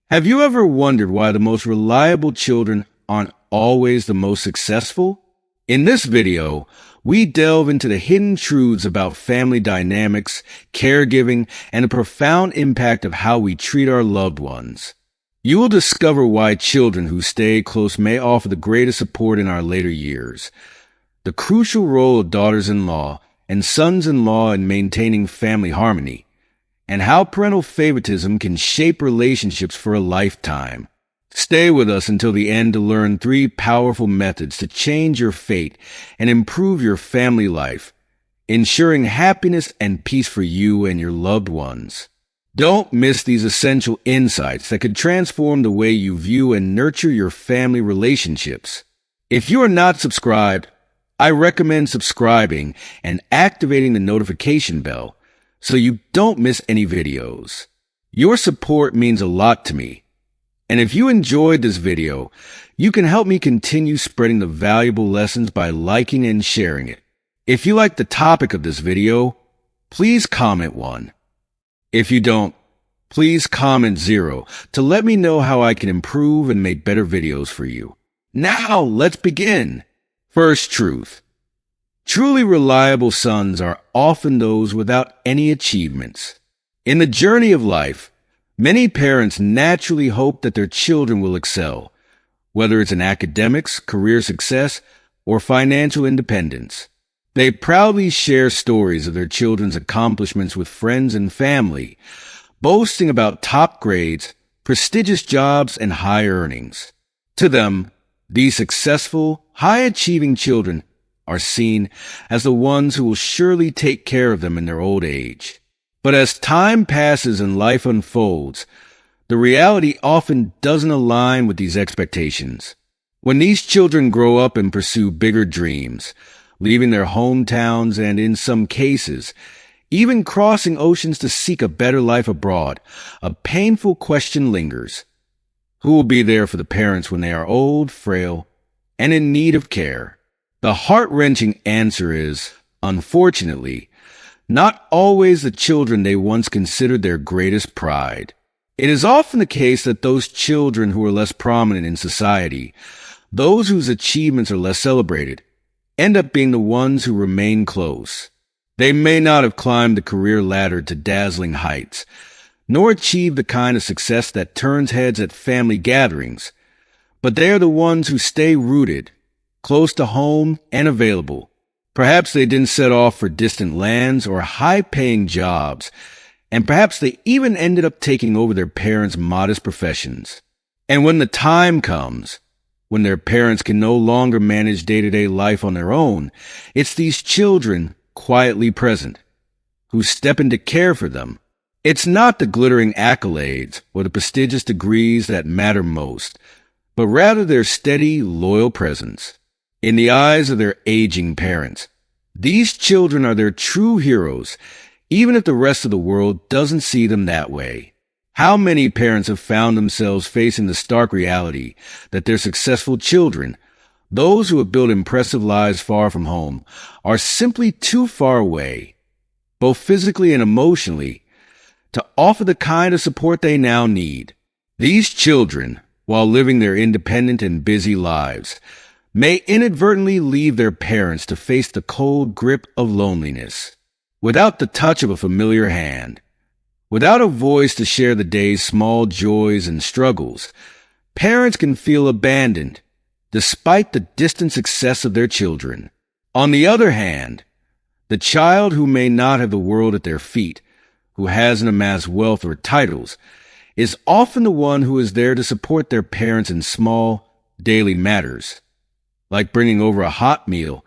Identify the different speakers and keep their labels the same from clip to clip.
Speaker 1: Have you ever wondered why the most reliable children aren't always the most successful? In this video, we delve into the hidden truths about family dynamics, caregiving, and the profound impact of how we treat our loved ones. You will discover why children who stay close may offer the greatest support in our later years, the crucial role of daughters-in-law and sons-in-law in maintaining family harmony, and how parental favoritism can shape relationships for a lifetime. Stay with us until the end to learn 3 powerful methods to change your fate and improve your family life, ensuring happiness and peace for you and your loved ones. Don't miss these essential insights that could transform the way you view and nurture your family relationships. If you are not subscribed, I recommend subscribing and activating the notification bell so you don't miss any videos. Your support means a lot to me. And if you enjoyed this video, you can help me continue spreading the valuable lessons by liking and sharing it. If you like the topic of this video, please comment 1. If you don't, please comment 0 to let me know how I can improve and make better videos for you. Now, let's begin. First truth. Truly reliable sons are often those without any achievements. In the journey of life, many parents naturally hope that their children will excel, whether it's in academics, career success, or financial independence. They proudly share stories of their children's accomplishments with friends and family, boasting about top grades, prestigious jobs, and high earnings. To them, these successful, high-achieving children are seen as the ones who will surely take care of them in their old age. But as time passes and life unfolds, the reality often doesn't align with these expectations. When these children grow up and pursue bigger dreams, leaving their hometowns and, in some cases, even crossing oceans to seek a better life abroad, a painful question lingers. Who will be there for the parents when they are old, frail, and in need of care? The heart-wrenching answer is, unfortunately, not always the children they once considered their greatest pride. It is often the case that those children who are less prominent in society, those whose achievements are less celebrated, end up being the ones who remain close. They may not have climbed the career ladder to dazzling heights, nor achieved the kind of success that turns heads at family gatherings, but they are the ones who stay rooted, close to home, and available. Perhaps they didn't set off for distant lands or high-paying jobs, and perhaps they even ended up taking over their parents' modest professions. And when the time comes, when their parents can no longer manage day-to-day life on their own, it's these children, quietly present, who step in to care for them. It's not the glittering accolades or the prestigious degrees that matter most, but rather their steady, loyal presence. In the eyes of their aging parents, these children are their true heroes, even if the rest of the world doesn't see them that way. How many parents have found themselves facing the stark reality that their successful children, those who have built impressive lives far from home, are simply too far away, both physically and emotionally, to offer the kind of support they now need. These children, while living their independent and busy lives, may inadvertently leave their parents to face the cold grip of loneliness. Without the touch of a familiar hand, without a voice to share the day's small joys and struggles, parents can feel abandoned, despite the distant success of their children. On the other hand, the child who may not have the world at their feet, who hasn't amassed wealth or titles, is often the one who is there to support their parents in small, daily matters, like bringing over a hot meal,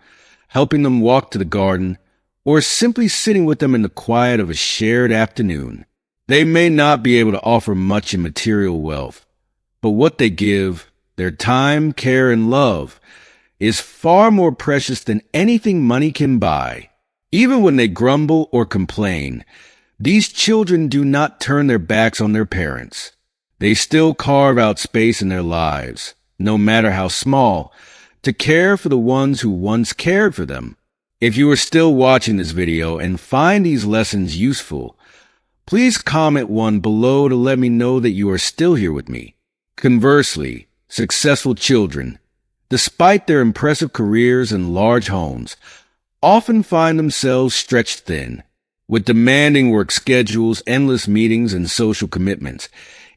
Speaker 1: helping them walk to the garden, or simply sitting with them in the quiet of a shared afternoon. They may not be able to offer much in material wealth, but what they give, their time, care, and love, is far more precious than anything money can buy. Even when they grumble or complain, these children do not turn their backs on their parents. They still carve out space in their lives, no matter how small, to care for the ones who once cared for them. If you are still watching this video and find these lessons useful, Please comment one below to let me know that you are still here with me. Conversely, successful children, despite their impressive careers and large homes, often find themselves stretched thin. With demanding work schedules, endless meetings, and social commitments,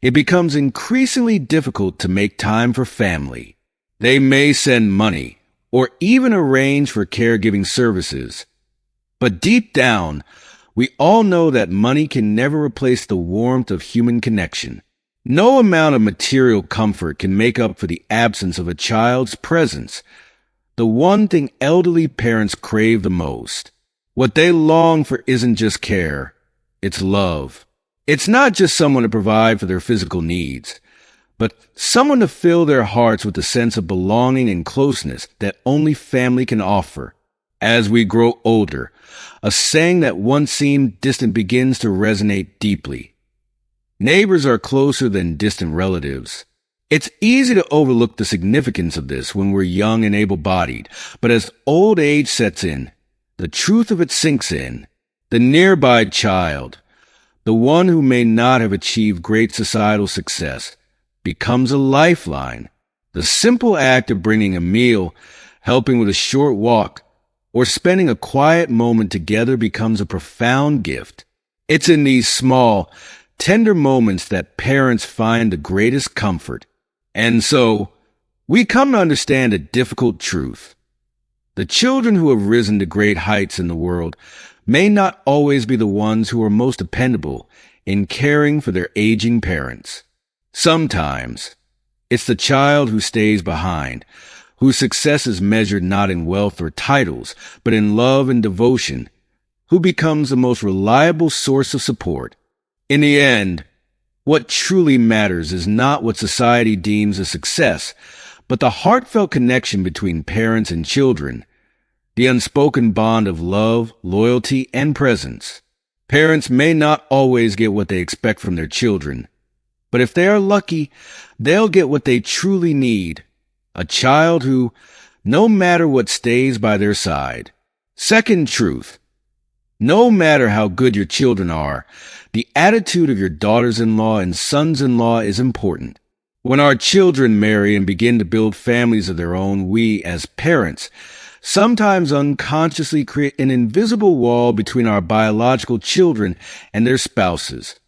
Speaker 1: it becomes increasingly difficult to make time for family. They may send money or even arrange for caregiving services. But deep down, we all know that money can never replace the warmth of human connection. No amount of material comfort can make up for the absence of a child's presence, the one thing elderly parents crave the most. What they long for isn't just care, it's love. It's not just someone to provide for their physical needs, but someone to fill their hearts with the sense of belonging and closeness that only family can offer. As we grow older, a saying that once seemed distant begins to resonate deeply. Neighbors are closer than distant relatives. It's easy to overlook the significance of this when we're young and able-bodied, but as old age sets in, the truth of it sinks in. The nearby child, the one who may not have achieved great societal success, becomes a lifeline. The simple act of bringing a meal, helping with a short walk, or spending a quiet moment together becomes a profound gift. It's in these small, tender moments that parents find the greatest comfort. And so, we come to understand a difficult truth. The children who have risen to great heights in the world may not always be the ones who are most dependable in caring for their aging parents. Sometimes, it's the child who stays behind, whose success is measured not in wealth or titles, but in love and devotion, who becomes the most reliable source of support. In the end, what truly matters is not what society deems a success, but the heartfelt connection between parents and children, the unspoken bond of love, loyalty, and presence. Parents may not always get what they expect from their children, but if they are lucky, they'll get what they truly need, a child who, no matter what, stays by their side. Second truth, no matter how good your children are, the attitude of your daughters-in-law and sons-in-law is important. When our children marry and begin to build families of their own, we, as parents, sometimes unconsciously create an invisible wall between our biological children and their spouses,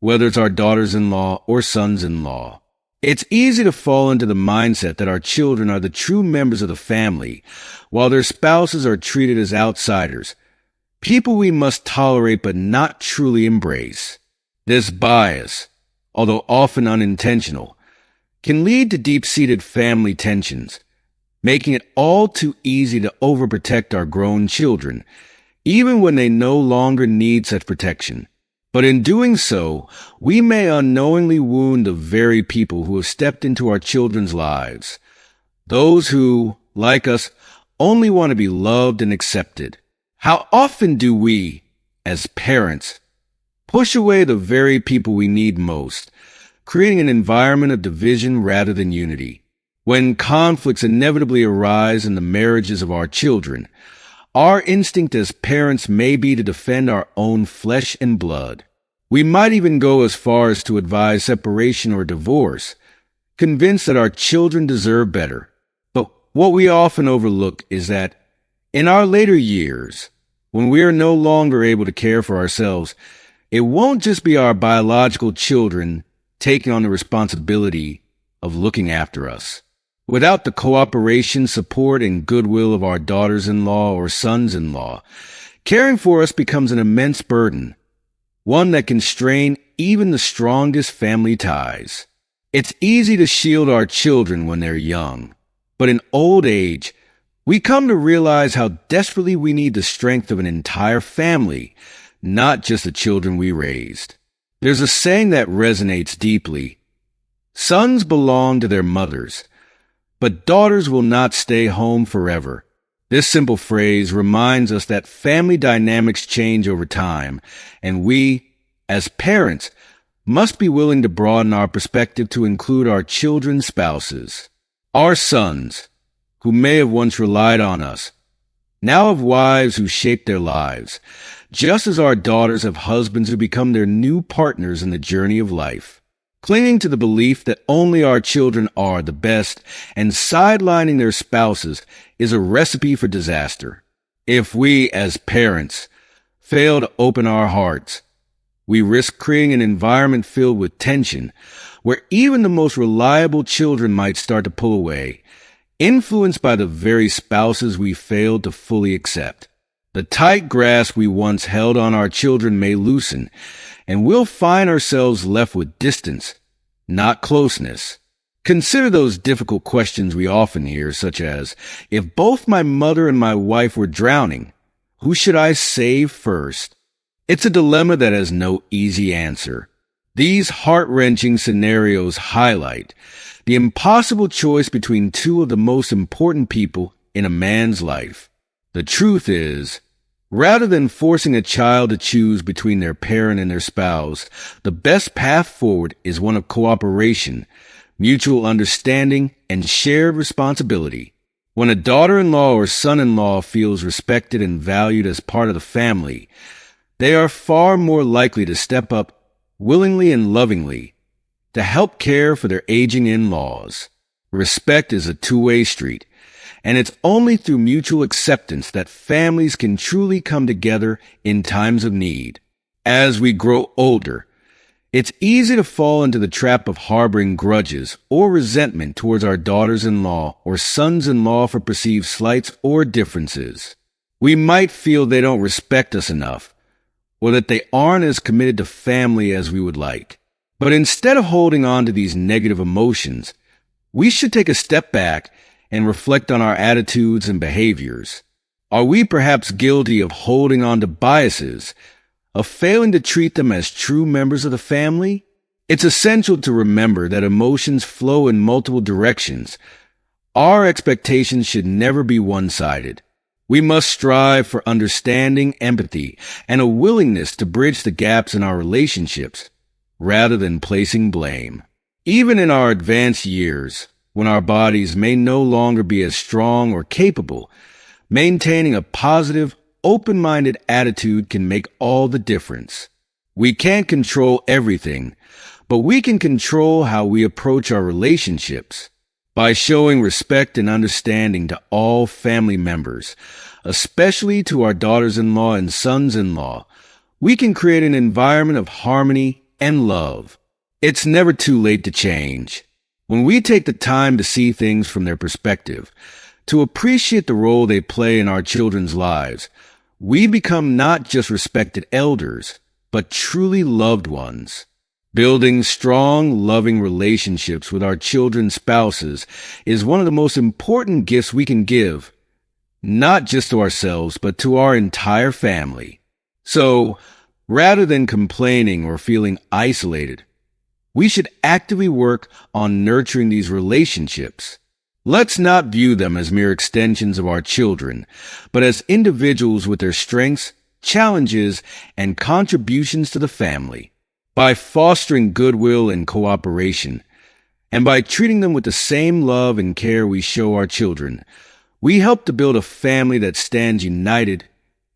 Speaker 1: whether it's our daughters-in-law or sons-in-law. It's easy to fall into the mindset that our children are the true members of the family, while their spouses are treated as outsiders, people we must tolerate but not truly embrace. This bias, although often unintentional, can lead to deep-seated family tensions, making it all too easy to overprotect our grown children, even when they no longer need such protection. But in doing so, we may unknowingly wound the very people who have stepped into our children's lives, those who, like us, only want to be loved and accepted. How often do we, as parents, push away the very people we need most, creating an environment of division rather than unity? When conflicts inevitably arise in the marriages of our children, our instinct as parents may be to defend our own flesh and blood. We might even go as far as to advise separation or divorce, convinced that our children deserve better. But what we often overlook is that in our later years, when we are no longer able to care for ourselves, it won't just be our biological children taking on the responsibility of looking after us. Without the cooperation, support, and goodwill of our daughters-in-law or sons-in-law, caring for us becomes an immense burden, one that can strain even the strongest family ties. It's easy to shield our children when they're young, but in old age, we come to realize how desperately we need the strength of an entire family, not just the children we raised. There's a saying that resonates deeply. Sons belong to their mothers, but daughters will not stay home forever. This simple phrase reminds us that family dynamics change over time, and we, as parents, must be willing to broaden our perspective to include our children's spouses. Our sons, who may have once relied on us, now have wives who shape their lives. just as our daughters have husbands who become their new partners in the journey of life. Clinging to the belief that only our children are the best and sidelining their spouses is a recipe for disaster. If we, as parents, fail to open our hearts, we risk creating an environment filled with tension, where even the most reliable children might start to pull away, influenced by the very spouses we failed to fully accept. The tight grasp we once held on our children may loosen, and we'll find ourselves left with distance, not closeness. Consider those difficult questions we often hear, such as, if both my mother and my wife were drowning, who should I save first? It's a dilemma that has no easy answer. These heart-wrenching scenarios highlight the impossible choice between two of the most important people in a man's life. The truth is, rather than forcing a child to choose between their parent and their spouse, the best path forward is one of cooperation, mutual understanding, and shared responsibility. When a daughter-in-law or son-in-law feels respected and valued as part of the family, they are far more likely to step up willingly and lovingly to help care for their aging in-laws. Respect is a two-way street, and it's only through mutual acceptance that families can truly come together in times of need. As we grow older, it's easy to fall into the trap of harboring grudges or resentment towards our daughters-in-law or sons-in-law for perceived slights or differences. We might feel they don't respect us enough, or that they aren't as committed to family as we would like. But instead of holding on to these negative emotions, we should take a step back and reflect on our attitudes and behaviors. Are we perhaps guilty of holding on to biases, of failing to treat them as true members of the family? It's essential to remember that emotions flow in multiple directions. Our expectations should never be one-sided. We must strive for understanding, empathy, and a willingness to bridge the gaps in our relationships, rather than placing blame. Even in our advanced years, when our bodies may no longer be as strong or capable, maintaining a positive, open-minded attitude can make all the difference. We can't control everything, but we can control how we approach our relationships. By showing respect and understanding to all family members, especially to our daughters-in-law and sons-in-law, we can create an environment of harmony and love. It's never too late to change. When we take the time to see things from their perspective, to appreciate the role they play in our children's lives, we become not just respected elders, but truly loved ones. Building strong, loving relationships with our children's spouses is one of the most important gifts we can give, not just to ourselves, but to our entire family. So, rather than complaining or feeling isolated, we should actively work on nurturing these relationships. Let's not view them as mere extensions of our children, but as individuals with their strengths, challenges, and contributions to the family. By fostering goodwill and cooperation, and by treating them with the same love and care we show our children, we help to build a family that stands united,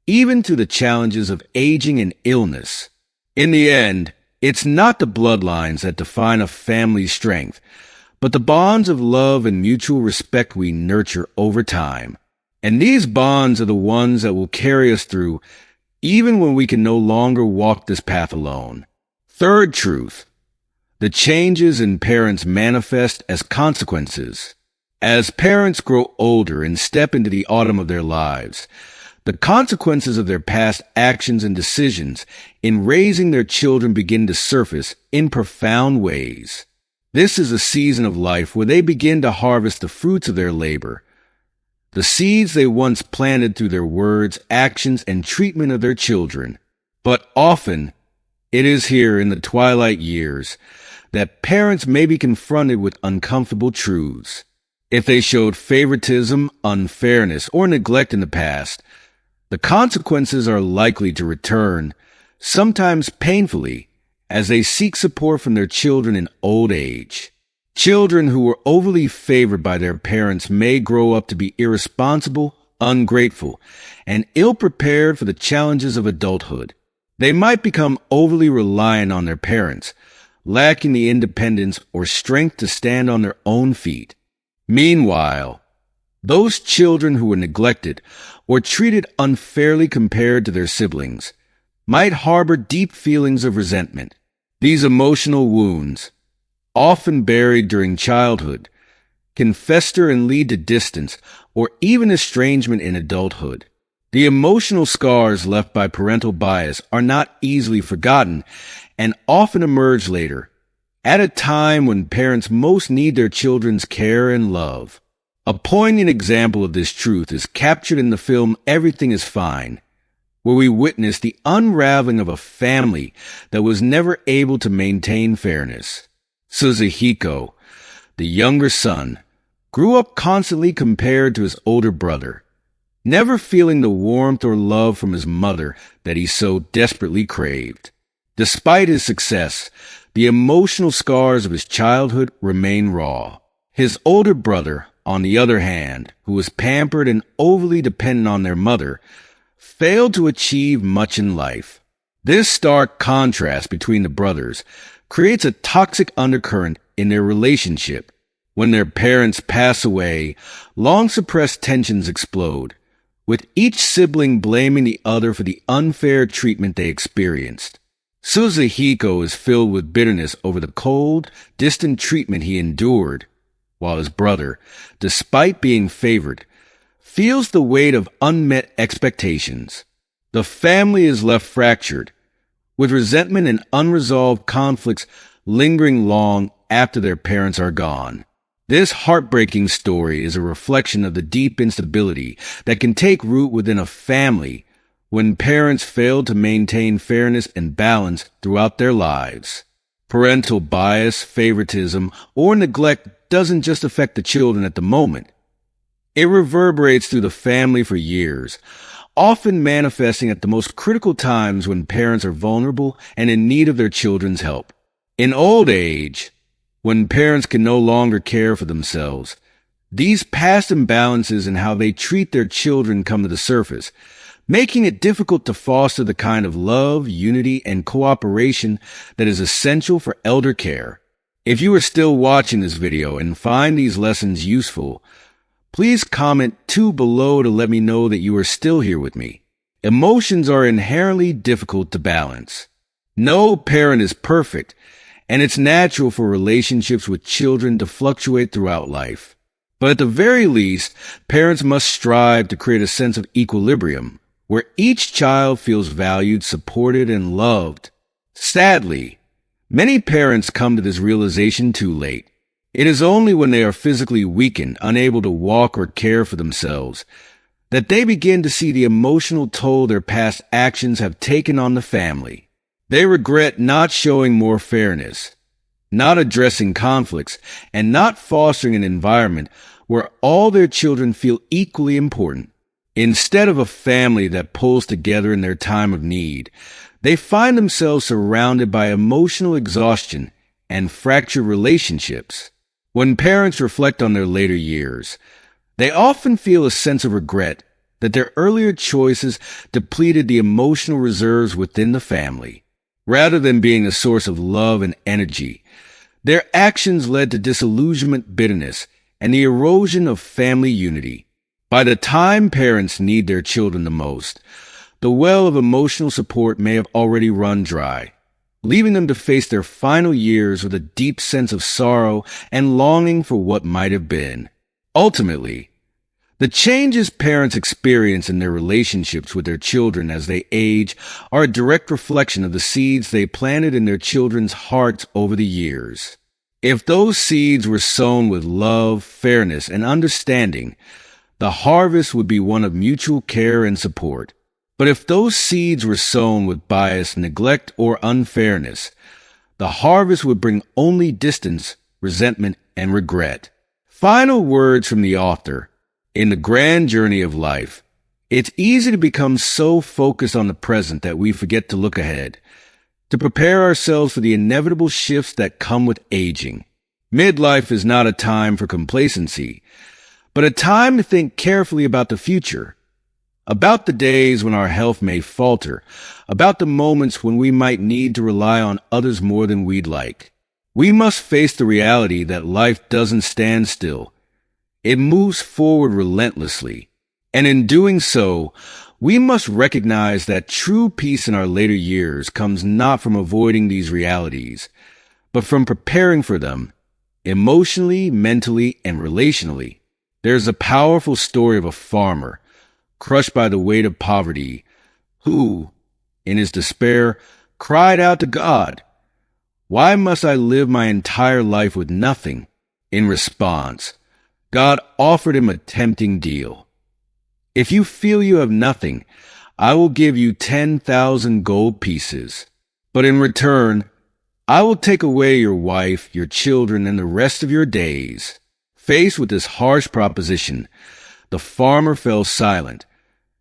Speaker 1: even through the challenges of aging and illness. In the end, it's not the bloodlines that define a family's strength, but the bonds of love and mutual respect we nurture over time. And these bonds are the ones that will carry us through, even when we can no longer walk this path alone. Third truth: the changes in parents manifest as consequences. As parents grow older and step into the autumn of their lives, the consequences of their past actions and decisions in raising their children begin to surface in profound ways. This is a season of life where they begin to harvest the fruits of their labor, the seeds they once planted through their words, actions, and treatment of their children. But often, it is here in the twilight years that parents may be confronted with uncomfortable truths. If they showed favoritism, unfairness, or neglect in the past, the consequences are likely to return, sometimes painfully, as they seek support from their children in old age. Children who were overly favored by their parents may grow up to be irresponsible, ungrateful, and ill-prepared for the challenges of adulthood. They might become overly reliant on their parents, lacking the independence or strength to stand on their own feet. Meanwhile, those children who were neglected or treated unfairly compared to their siblings might harbor deep feelings of resentment. These emotional wounds, often buried during childhood, can fester and lead to distance or even estrangement in adulthood. The emotional scars left by parental bias are not easily forgotten and often emerge later, at a time when parents most need their children's care and love. A poignant example of this truth is captured in the film Everything is Fine, where we witness the unraveling of a family that was never able to maintain fairness. Suzuhiko, the younger son, grew up constantly compared to his older brother, never feeling the warmth or love from his mother that he so desperately craved. Despite his success, the emotional scars of his childhood remain raw. His older brother, on the other hand, who was pampered and overly dependent on their mother, failed to achieve much in life. This stark contrast between the brothers creates a toxic undercurrent in their relationship. When their parents pass away, long-suppressed tensions explode, with each sibling blaming the other for the unfair treatment they experienced. Suzuhiko is filled with bitterness over the cold, distant treatment he endured, while his brother, despite being favored, feels the weight of unmet expectations. The family is left fractured, with resentment and unresolved conflicts lingering long after their parents are gone. This heartbreaking story is a reflection of the deep instability that can take root within a family when parents fail to maintain fairness and balance throughout their lives. Parental bias, favoritism, or neglect doesn't just affect the children at the moment. It reverberates through the family for years, often manifesting at the most critical times when parents are vulnerable and in need of their children's help. In old age, when parents can no longer care for themselves, these past imbalances in how they treat their children come to the surface, making it difficult to foster the kind of love, unity, and cooperation that is essential for elder care. If you are still watching this video and find these lessons useful, please comment 2 below to let me know that you are still here with me. Emotions are inherently difficult to balance. No parent is perfect, and it's natural for relationships with children to fluctuate throughout life. But at the very least, parents must strive to create a sense of equilibrium, where each child feels valued, supported, and loved. Sadly, many parents come to this realization too late. It is only when they are physically weakened, unable to walk or care for themselves, that they begin to see the emotional toll their past actions have taken on the family. They regret not showing more fairness, not addressing conflicts, and not fostering an environment where all their children feel equally important. Instead of a family that pulls together in their time of need, they find themselves surrounded by emotional exhaustion and fractured relationships. When parents reflect on their later years, they often feel a sense of regret that their earlier choices depleted the emotional reserves within the family. Rather than being a source of love and energy, their actions led to disillusionment, bitterness, and the erosion of family unity. By the time parents need their children the most, the well of emotional support may have already run dry, leaving them to face their final years with a deep sense of sorrow and longing for what might have been. Ultimately, the changes parents experience in their relationships with their children as they age are a direct reflection of the seeds they planted in their children's hearts over the years. If those seeds were sown with love, fairness, and understanding, the harvest would be one of mutual care and support. But if those seeds were sown with bias, neglect, or unfairness, the harvest would bring only distance, resentment, and regret. Final words from the author. In the grand journey of life, it's easy to become so focused on the present that we forget to look ahead, to prepare ourselves for the inevitable shifts that come with aging. Midlife is not a time for complacency, but a time to think carefully about the future, about the days when our health may falter, about the moments when we might need to rely on others more than we'd like. We must face the reality that life doesn't stand still. It moves forward relentlessly. And in doing so, we must recognize that true peace in our later years comes not from avoiding these realities, but from preparing for them emotionally, mentally, and relationally. There's a powerful story of a farmer crushed by the weight of poverty who, in his despair, cried out to God, "Why must I live my entire life with nothing?" In response, God offered him a tempting deal. "If you feel you have nothing, I will give you 10,000 gold pieces. But in return, I will take away your wife, your children, and the rest of your days." Faced with this harsh proposition, the farmer fell silent,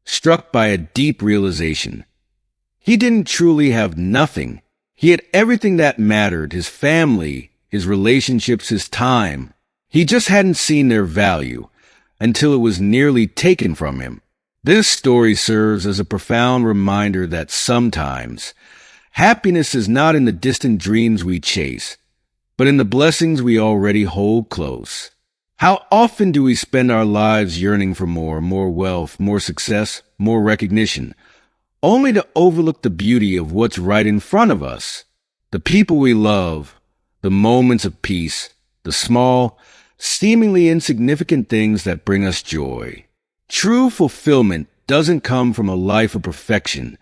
Speaker 1: struck by a deep realization. He didn't truly have nothing. He had everything that mattered: his family, his relationships, his time. He just hadn't seen their value until it was nearly taken from him. This story serves as a profound reminder that sometimes happiness is not in the distant dreams we chase, but in the blessings we already hold close. How often do we spend our lives yearning for more wealth, more success, more recognition, only to overlook the beauty of what's right in front of us? The people we love, the moments of peace, the small, seemingly insignificant things that bring us joy. True fulfillment doesn't come from a life of perfection,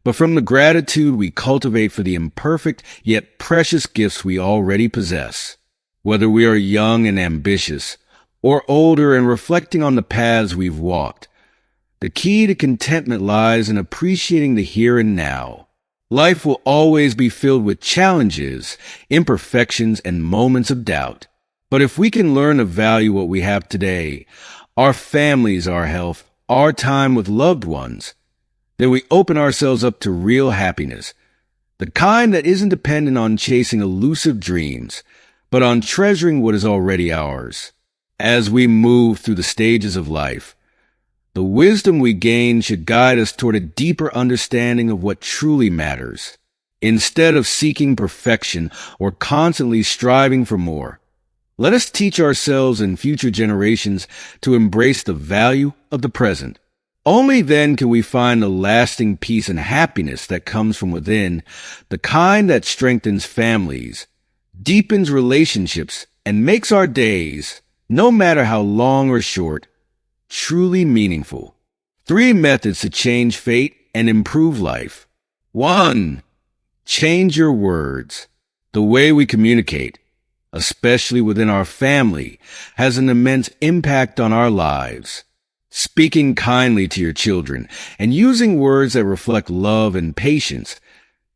Speaker 1: but from the gratitude we cultivate for the imperfect yet precious gifts we already possess. Whether we are young and ambitious, or older and reflecting on the paths we've walked, the key to contentment lies in appreciating the here and now. Life will always be filled with challenges, imperfections, and moments of doubt. But if we can learn to value what we have today, our families, our health, our time with loved ones, then we open ourselves up to real happiness, the kind that isn't dependent on chasing elusive dreams, but on treasuring what is already ours. As we move through the stages of life, the wisdom we gain should guide us toward a deeper understanding of what truly matters. Instead of seeking perfection or constantly striving for more, let us teach ourselves and future generations to embrace the value of the present. Only then can we find the lasting peace and happiness that comes from within, the kind that strengthens families, deepens relationships, and makes our days, no matter how long or short, truly meaningful. 3 methods to change fate and improve life. 1. Change your words. The way we communicate, especially within our family, has an immense impact on our lives. Speaking kindly to your children and using words that reflect love and patience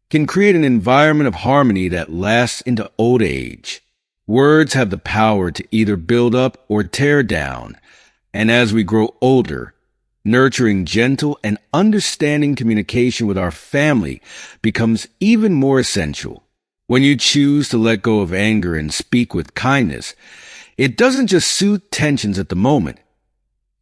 Speaker 1: can create an environment of harmony that lasts into old age. Words have the power to either build up or tear down, and as we grow older, nurturing gentle and understanding communication with our family becomes even more essential. When you choose to let go of anger and speak with kindness, it doesn't just soothe tensions at the moment.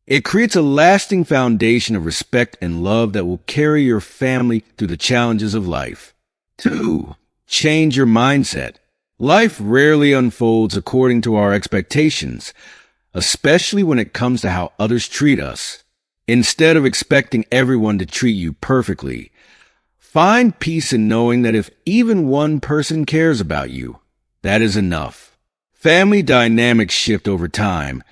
Speaker 1: It creates a lasting foundation of respect and love that will carry your family through the challenges of life. 2. Change your mindset. Life rarely unfolds according to our expectations, especially when it comes to how others treat us. Instead of expecting everyone to treat you perfectly, find peace in knowing that if even one person cares about you, that is enough. Family dynamics shift over time,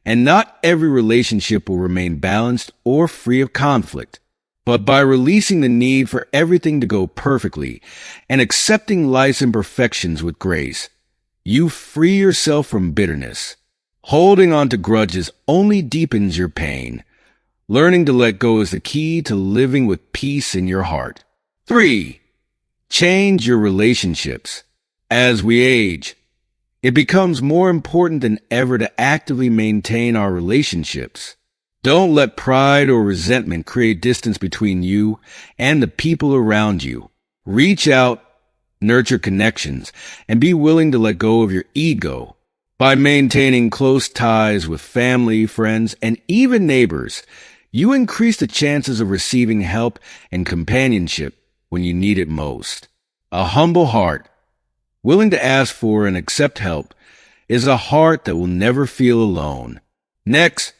Speaker 1: and not every relationship will remain balanced or free of conflict. But by releasing the need for everything to go perfectly and accepting life's imperfections with grace, you free yourself from bitterness. Holding on to grudges only deepens your pain. Learning to let go is the key to living with peace in your heart. 3. Change your relationships. As we age, it becomes more important than ever to actively maintain our relationships. Don't let pride or resentment create distance between you and the people around you. Reach out, nurture connections, and be willing to let go of your ego. By maintaining close ties with family, friends, and even neighbors, you increase the chances of receiving help and companionship when you need it most. A humble heart, willing to ask for and accept help, is a heart that will never feel alone. Next,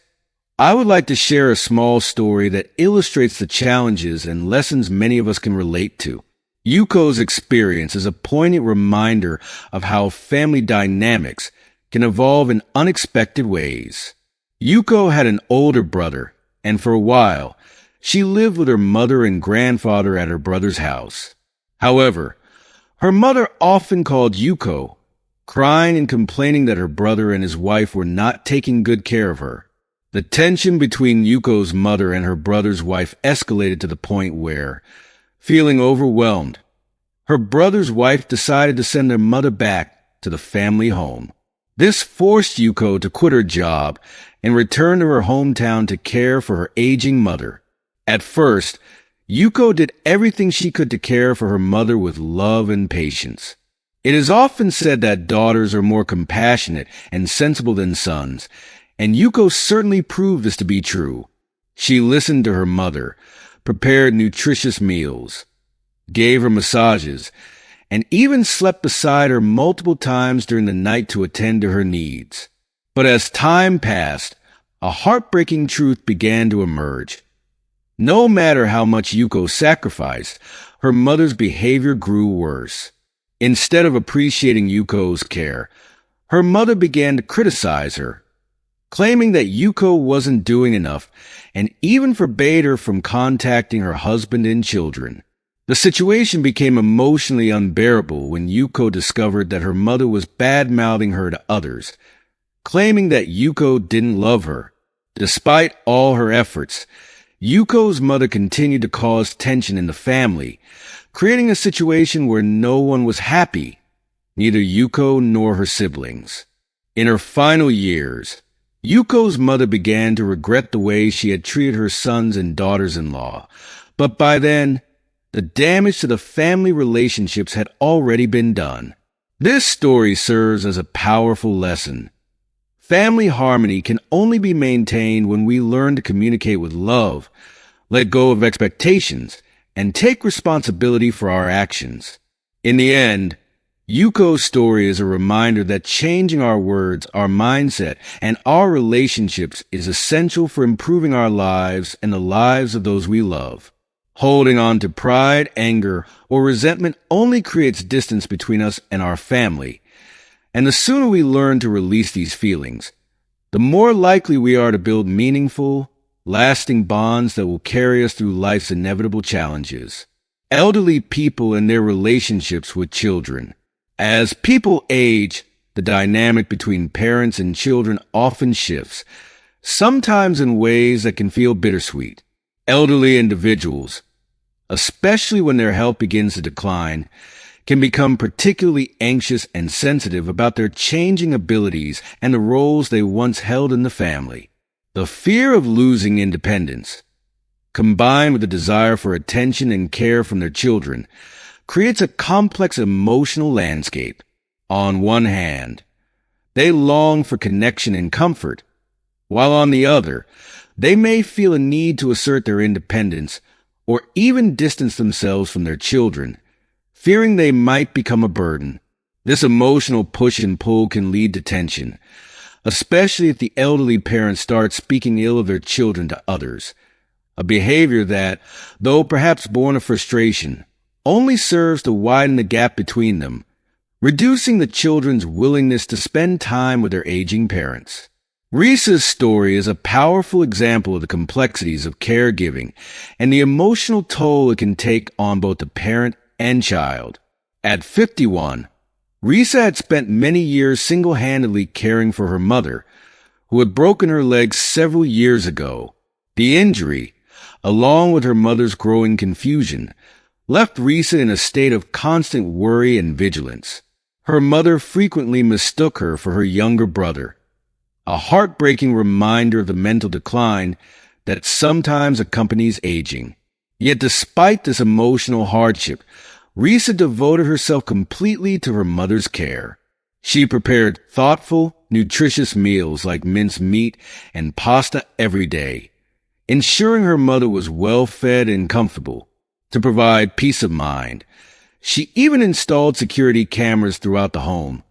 Speaker 1: I would like to share a small story that illustrates the challenges and lessons many of us can relate to. Yuko's experience is a poignant reminder of how family dynamics can evolve in unexpected ways. Yuko had an older brother, and for a while, she lived with her mother and grandfather at her brother's house. However, her mother often called Yuko, crying and complaining that her brother and his wife were not taking good care of her. The tension between Yuko's mother and her brother's wife escalated to the point where, feeling overwhelmed, her brother's wife decided to send their mother back to the family home. This forced Yuko to quit her job and return to her hometown to care for her aging mother. At first, Yuko did everything she could to care for her mother with love and patience. It is often said that daughters are more compassionate and sensible than sons, and Yuko certainly proved this to be true. She listened to her mother, prepared nutritious meals, gave her massages, and even slept beside her multiple times during the night to attend to her needs. But as time passed, a heartbreaking truth began to emerge. No matter how much Yuko sacrificed, her mother's behavior grew worse. Instead of appreciating Yuko's care, her mother began to criticize her, claiming that Yuko wasn't doing enough and even forbade her from contacting her husband and children. The situation became emotionally unbearable when Yuko discovered that her mother was bad-mouthing her to others, claiming that Yuko didn't love her. Despite all her efforts, Yuko's mother continued to cause tension in the family, creating a situation where no one was happy, neither Yuko nor her siblings. In her final years, Yuko's mother began to regret the way she had treated her sons and daughters-in-law, but by then, the damage to the family relationships had already been done. This story serves as a powerful lesson. Family harmony can only be maintained when we learn to communicate with love, let go of expectations, and take responsibility for our actions. In the end, Yuko's story is a reminder that changing our words, our mindset, and our relationships is essential for improving our lives and the lives of those we love. Holding on to pride, anger, or resentment only creates distance between us and our family. And the sooner we learn to release these feelings, the more likely we are to build meaningful, lasting bonds that will carry us through life's inevitable challenges. Elderly people and their relationships with children. As people age, the dynamic between parents and children often shifts, sometimes in ways that can feel bittersweet. Elderly individuals, especially when their health begins to decline, can become particularly anxious and sensitive about their changing abilities and the roles they once held in the family. The fear of losing independence, combined with the desire for attention and care from their children, creates a complex emotional landscape. On one hand, they long for connection and comfort, while on the other, they may feel a need to assert their independence or even distance themselves from their children, fearing they might become a burden. This emotional push and pull can lead to tension, especially if the elderly parent starts speaking ill of their children to others, a behavior that, though perhaps born of frustration, only serves to widen the gap between them, reducing the children's willingness to spend time with their aging parents. Risa's story is a powerful example of the complexities of caregiving and the emotional toll it can take on both the parent and child. At 51, Risa had spent many years single-handedly caring for her mother, who had broken her leg several years ago. The injury, along with her mother's growing confusion, left Risa in a state of constant worry and vigilance. Her mother frequently mistook her for her younger brother, a heartbreaking reminder of the mental decline that sometimes accompanies aging. Yet despite this emotional hardship, Risa devoted herself completely to her mother's care. She prepared thoughtful, nutritious meals like minced meat and pasta every day, ensuring her mother was well fed and comfortable. To provide peace of mind, she even installed security cameras throughout the home,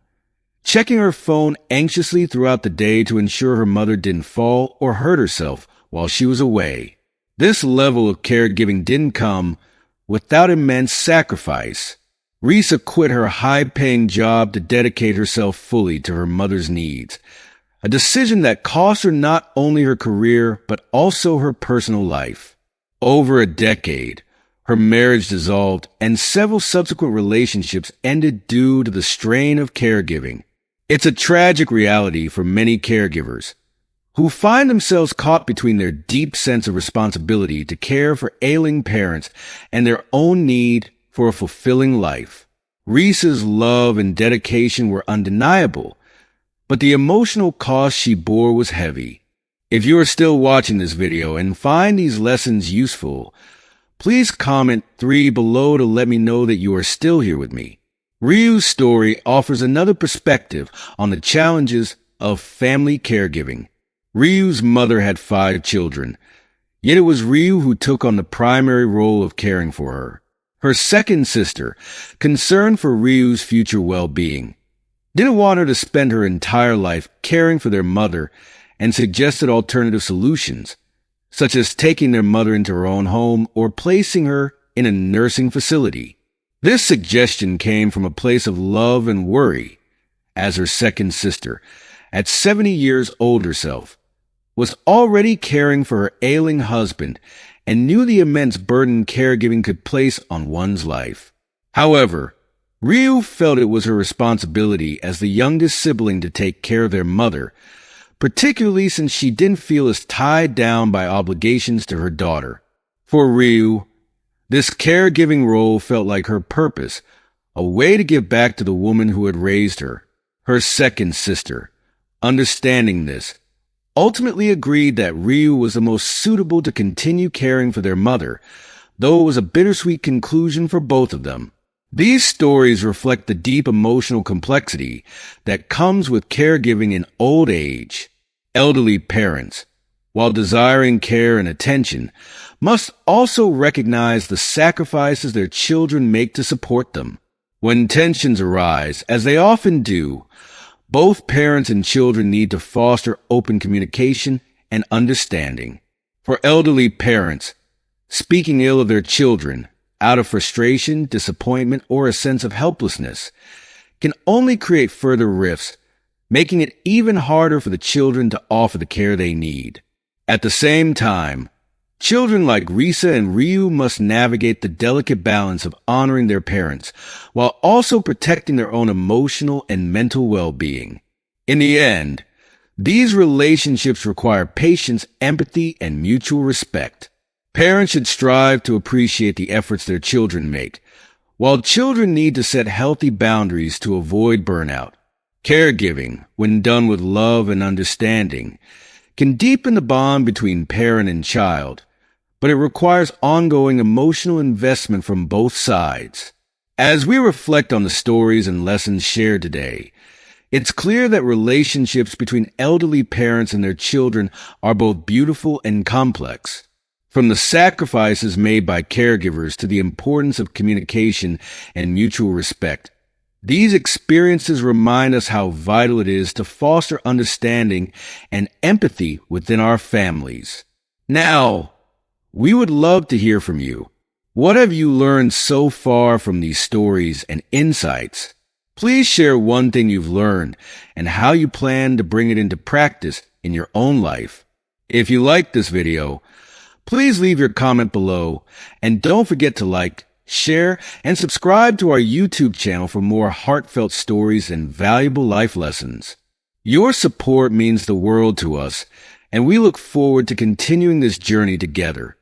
Speaker 1: checking her phone anxiously throughout the day to ensure her mother didn't fall or hurt herself while she was away. This level of caregiving didn't come without immense sacrifice. Risa quit her high-paying job to dedicate herself fully to her mother's needs, a decision that cost her not only her career but also her personal life. Over a decade, her marriage dissolved and several subsequent relationships ended due to the strain of caregiving. It's a tragic reality for many caregivers who find themselves caught between their deep sense of responsibility to care for ailing parents and their own need for a fulfilling life. Risa's love and dedication were undeniable, but the emotional cost she bore was heavy. If you are still watching this video and find these lessons useful, please comment 3 below to let me know that you are still here with me. Ryu's story offers another perspective on the challenges of family caregiving. Ryu's mother had 5 children, yet it was Ryu who took on the primary role of caring for her. Her second sister, concerned for Ryu's future well-being, didn't want her to spend her entire life caring for their mother and suggested alternative solutions, such as taking their mother into her own home or placing her in a nursing facility. This suggestion came from a place of love and worry, as her second sister, at 70 years old herself, was already caring for her ailing husband and knew the immense burden caregiving could place on one's life. However, Ryu felt it was her responsibility as the youngest sibling to take care of their mother, particularly since she didn't feel as tied down by obligations to her daughter. For Ryu, this caregiving role felt like her purpose, a way to give back to the woman who had raised her. Her second sister, understanding this, ultimately agreed that Ryu was the most suitable to continue caring for their mother, though it was a bittersweet conclusion for both of them. These stories reflect the deep emotional complexity that comes with caregiving in old age. Elderly parents, while desiring care and attention, must also recognize the sacrifices their children make to support them. When tensions arise, as they often do, both parents and children need to foster open communication and understanding. For elderly parents, speaking ill of their children, out of frustration, disappointment, or a sense of helplessness, can only create further rifts, making it even harder for the children to offer the care they need. At the same time, children like Risa and Ryu must navigate the delicate balance of honoring their parents while also protecting their own emotional and mental well-being. In the end, these relationships require patience, empathy, and mutual respect. Parents should strive to appreciate the efforts their children make, while children need to set healthy boundaries to avoid burnout. Caregiving, when done with love and understanding, can deepen the bond between parent and child, but it requires ongoing emotional investment from both sides. As we reflect on the stories and lessons shared today, it's clear that relationships between elderly parents and their children are both beautiful and complex. From the sacrifices made by caregivers to the importance of communication and mutual respect, these experiences remind us how vital it is to foster understanding and empathy within our families. Now, we would love to hear from you. What have you learned so far from these stories and insights? Please share one thing you've learned and how you plan to bring it into practice in your own life. If you liked this video, please leave your comment below and don't forget to like, share, and subscribe to our YouTube channel for more heartfelt stories and valuable life lessons. Your support means the world to us, and we look forward to continuing this journey together.